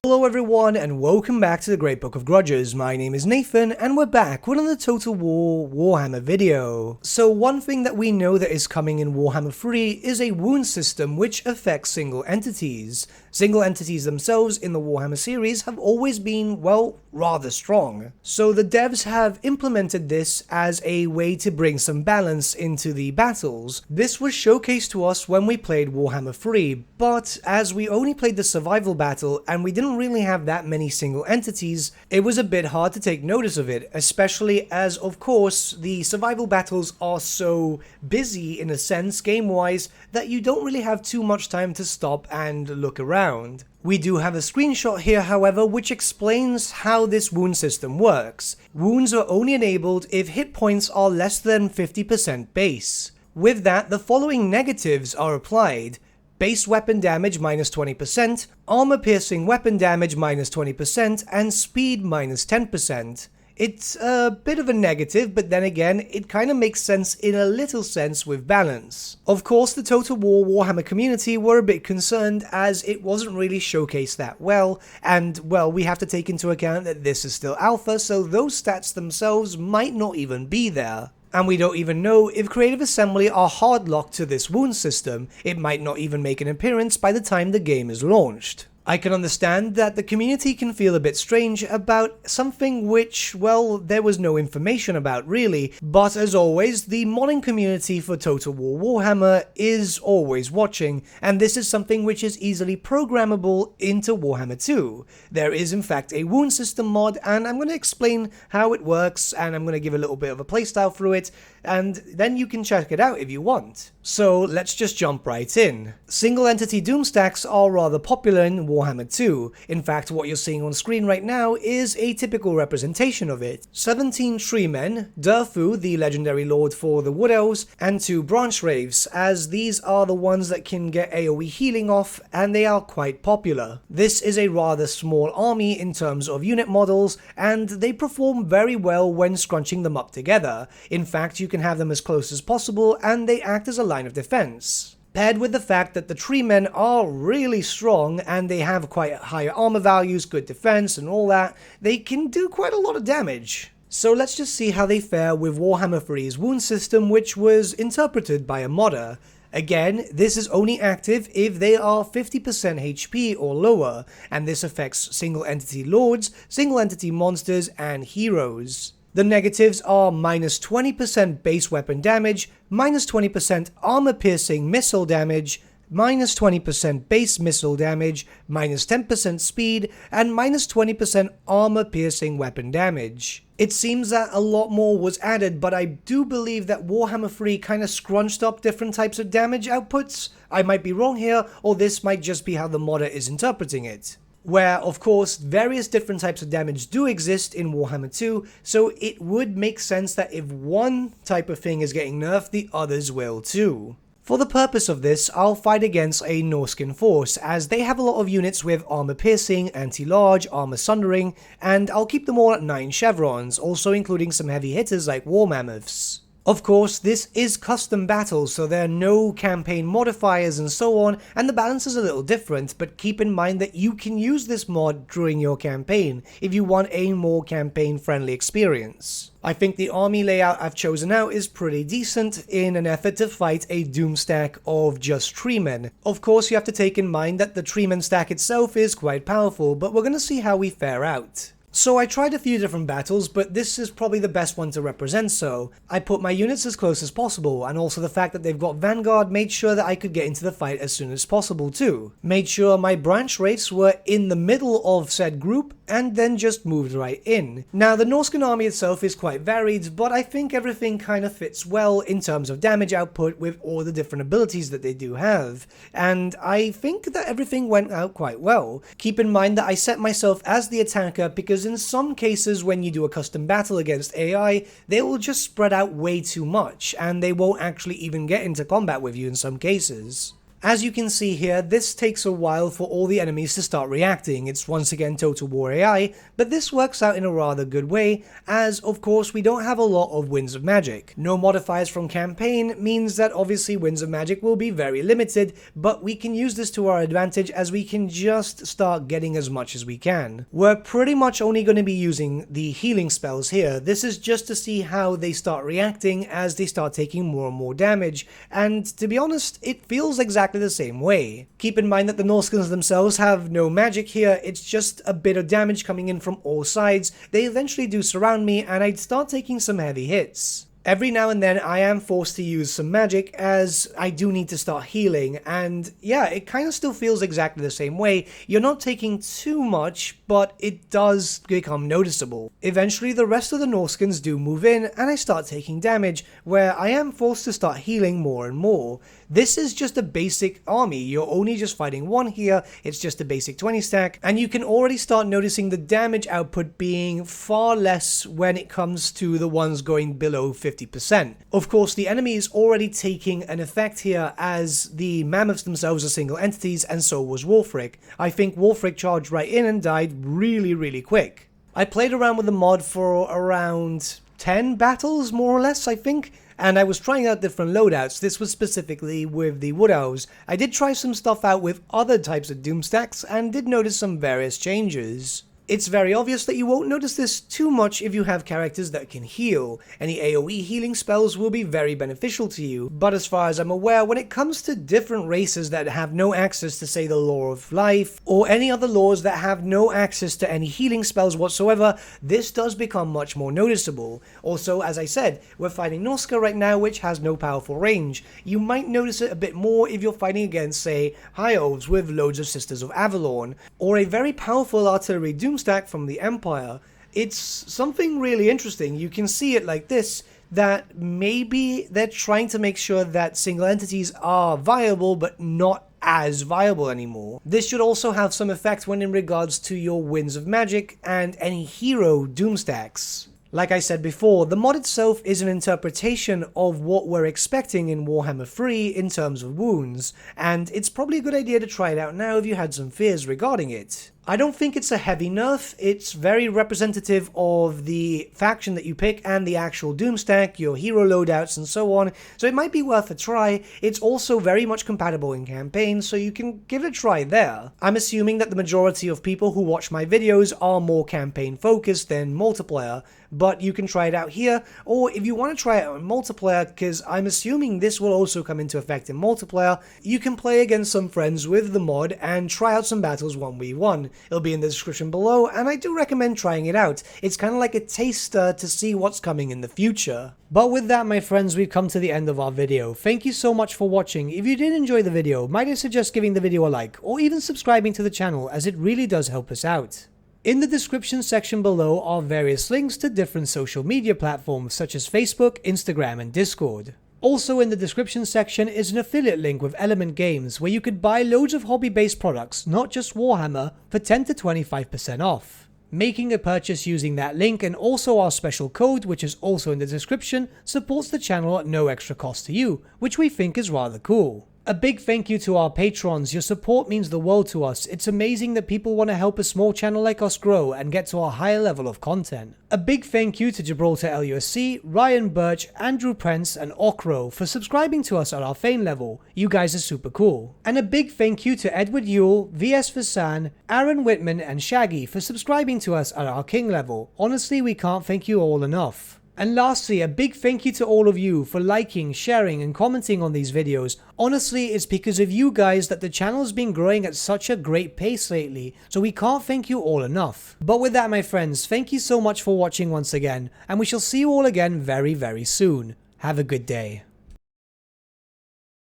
Hello everyone and welcome back to the Great Book of Grudges. My name is Nathan and we're back with another Total War Warhammer video. So one thing that we know that is coming in Warhammer 3 is a wound system which affects single entities. Single entities themselves in the Warhammer series have always been, well, rather strong. So the devs have implemented this as a way to bring some balance into the battles. This was showcased to us when we played Warhammer 3, but as we only played the survival battle and we didn't really have that many single entities, it was a bit hard to take notice of it, especially as, of course, the survival battles are so busy in a sense game-wise that you don't really have too much time to stop and look around. We do have a screenshot here, however, which explains how this wound system works. Wounds are only enabled if hit points are less than 50% base. With that, the following negatives are applied: base weapon damage minus 20%, armor piercing weapon damage minus 20%, and speed minus 10%. It's a bit of a negative, but then again, it kind of makes sense in a little sense with balance. Of course, the Total War Warhammer community were a bit concerned as it wasn't really showcased that well, and well, we have to take into account that this is still alpha, so those stats themselves might not even be there. And we don't even know if Creative Assembly are hard locked to this wound system. It might not even make an appearance by the time the game is launched. I can understand that the community can feel a bit strange about something which, well, there was no information about really, but as always, the modding community for Total War Warhammer is always watching, and this is something which is easily programmable into Warhammer 2. There is in fact a wound system mod, and I'm going to explain how it works, and I'm going to give a little bit of a playstyle through it, and then you can check it out if you want. So let's just jump right in. Single entity Doomstacks are rather popular in Warhammer 2. In fact, what you're seeing on screen right now is a typical representation of it. 17 tree men, Durfu, the legendary lord for the Wood Elves, and 2 branch wraiths, as these are the ones that can get AoE healing off, and they are quite popular. This is a rather small army in terms of unit models, and they perform very well when scrunching them up together. In fact, you can have them as close as possible, and they act as a line of defense. Paired with the fact that the tree men are really strong and they have quite high armor values, good defense and all that, they can do quite a lot of damage. So let's just see how they fare with Warhammer 3's wound system, which was interpreted by a modder. Again, this is only active if they are 50% HP or lower, and this affects single entity lords, single entity monsters, and heroes. The negatives are minus 20% base weapon damage, minus 20% armor piercing missile damage, minus 20% base missile damage, minus 10% speed, and minus 20% armor piercing weapon damage. It seems that a lot more was added, but I do believe that Warhammer 3 kind of scrunched up different types of damage outputs. I might be wrong here, or this might just be how the modder is interpreting it. Where, of course, various different types of damage do exist in Warhammer 2, so it would make sense that if one type of thing is getting nerfed, the others will too. For the purpose of this, I'll fight against a Norscan force, as they have a lot of units with armor piercing, anti-large, armor sundering, and I'll keep them all at 9 chevrons, also including some heavy hitters like war mammoths. Of course, this is custom battles, so there are no campaign modifiers and so on, and the balance is a little different, but keep in mind that you can use this mod during your campaign if you want a more campaign-friendly experience. I think the army layout I've chosen out is pretty decent in an effort to fight a Doomstack of just treemen. Of course, you have to take in mind that the treeman stack itself is quite powerful, but we're going to see how we fare out. So I tried a few different battles, but this is probably the best one to represent so. I put my units as close as possible, and also the fact that they've got Vanguard made sure that I could get into the fight as soon as possible too. Made sure my branch wraiths were in the middle of said group, and then just moved right in. Now the Norscan army itself is quite varied, but I think everything kind of fits well in terms of damage output with all the different abilities that they do have, and I think that everything went out quite well. Keep in mind that I set myself as the attacker because in some cases when you do a custom battle against AI, they will just spread out way too much, and they won't actually even get into combat with you in some cases. As you can see here, this takes a while for all the enemies to start reacting. It's once again Total War AI, but this works out in a rather good way, as of course we don't have a lot of Winds of Magic. No modifiers from campaign means that obviously Winds of Magic will be very limited, but we can use this to our advantage as we can just start getting as much as we can. We're pretty much only going to be using the healing spells here. This is just to see how they start reacting as they start taking more and more damage, and to be honest, it feels exactly the same way. Keep in mind that the Norskins themselves have no magic here, it's just a bit of damage coming in from all sides. They eventually do surround me and I'd start taking some heavy hits. Every now and then I am forced to use some magic as I do need to start healing, and yeah, it kind of still feels exactly the same way. You're not taking too much, but it does become noticeable. Eventually the rest of the Norskins do move in and I start taking damage, where I am forced to start healing more and more. This is just a basic army, you're only just fighting one here, it's just a basic 20 stack, and you can already start noticing the damage output being far less when it comes to the ones going below 50%. Of course, the enemy is already taking an effect here as the mammoths themselves are single entities, and so was Wulfric. I think Wulfric charged right in and died really quick. I played around with the mod for around 10 battles, more or less, I think. And I was trying out different loadouts. This was specifically with the Wood Elves. I did try some stuff out with other types of Doomstacks and did notice some various changes. It's very obvious that you won't notice this too much if you have characters that can heal. Any AoE healing spells will be very beneficial to you, but as far as I'm aware, when it comes to different races that have no access to, say, the Law of Life, or any other laws that have no access to any healing spells whatsoever, this does become much more noticeable. Also, as I said, we're fighting Norska right now, which has no powerful range. You might notice it a bit more if you're fighting against, say, High Elves with loads of Sisters of Avalon, or a very powerful artillery Doomstack from the Empire. It's something really interesting. You can see it like this, that maybe they're trying to make sure that single entities are viable but not as viable anymore. This should also have some effect when in regards to your Winds of Magic and any hero Doomstacks. Like I said before, the mod itself is an interpretation of what we're expecting in Warhammer 3 in terms of wounds, and it's probably a good idea to try it out now if you had some fears regarding it. I don't think it's a heavy nerf, it's very representative of the faction that you pick and the actual Doomstack, your hero loadouts and so on, so it might be worth a try. It's also very much compatible in campaign, so you can give it a try there. I'm assuming that the majority of people who watch my videos are more campaign focused than multiplayer, but you can try it out here, or if you want to try it out in multiplayer, because I'm assuming this will also come into effect in multiplayer, you can play against some friends with the mod and try out some battles 1v1. It'll be in the description below, and I do recommend trying it out. It's kind of like a taster to see what's coming in the future. But with that, my friends, we've come to the end of our video. Thank you so much for watching. If you did enjoy the video, might I suggest giving the video a like, or even subscribing to the channel, as it really does help us out. In the description section below are various links to different social media platforms such as Facebook, Instagram, and Discord. Also in the description section is an affiliate link with Element Games where you could buy loads of hobby-based products, not just Warhammer, for 10 to 25% off. Making a purchase using that link and also our special code, which is also in the description, supports the channel at no extra cost to you, which we think is rather cool. A big thank you to our patrons. Your support means the world to us. It's amazing that people want to help a small channel like us grow and get to a higher level of content. A big thank you to Gibraltar LUSC, Ryan Bertsche, Andrew Prince, and Okro for subscribing to us at our Fane level. You guys are super cool. And a big thank you to Edward Yule, VS Vasan, Aaron Whitman, and Shaggy for subscribing to us at our King level. Honestly, we can't thank you all enough. And lastly, a big thank you to all of you for liking, sharing, and commenting on these videos. Honestly, it's because of you guys that the channel's been growing at such a great pace lately, so we can't thank you all enough. But with that, my friends, thank you so much for watching once again, and we shall see you all again very, very soon. Have a good day.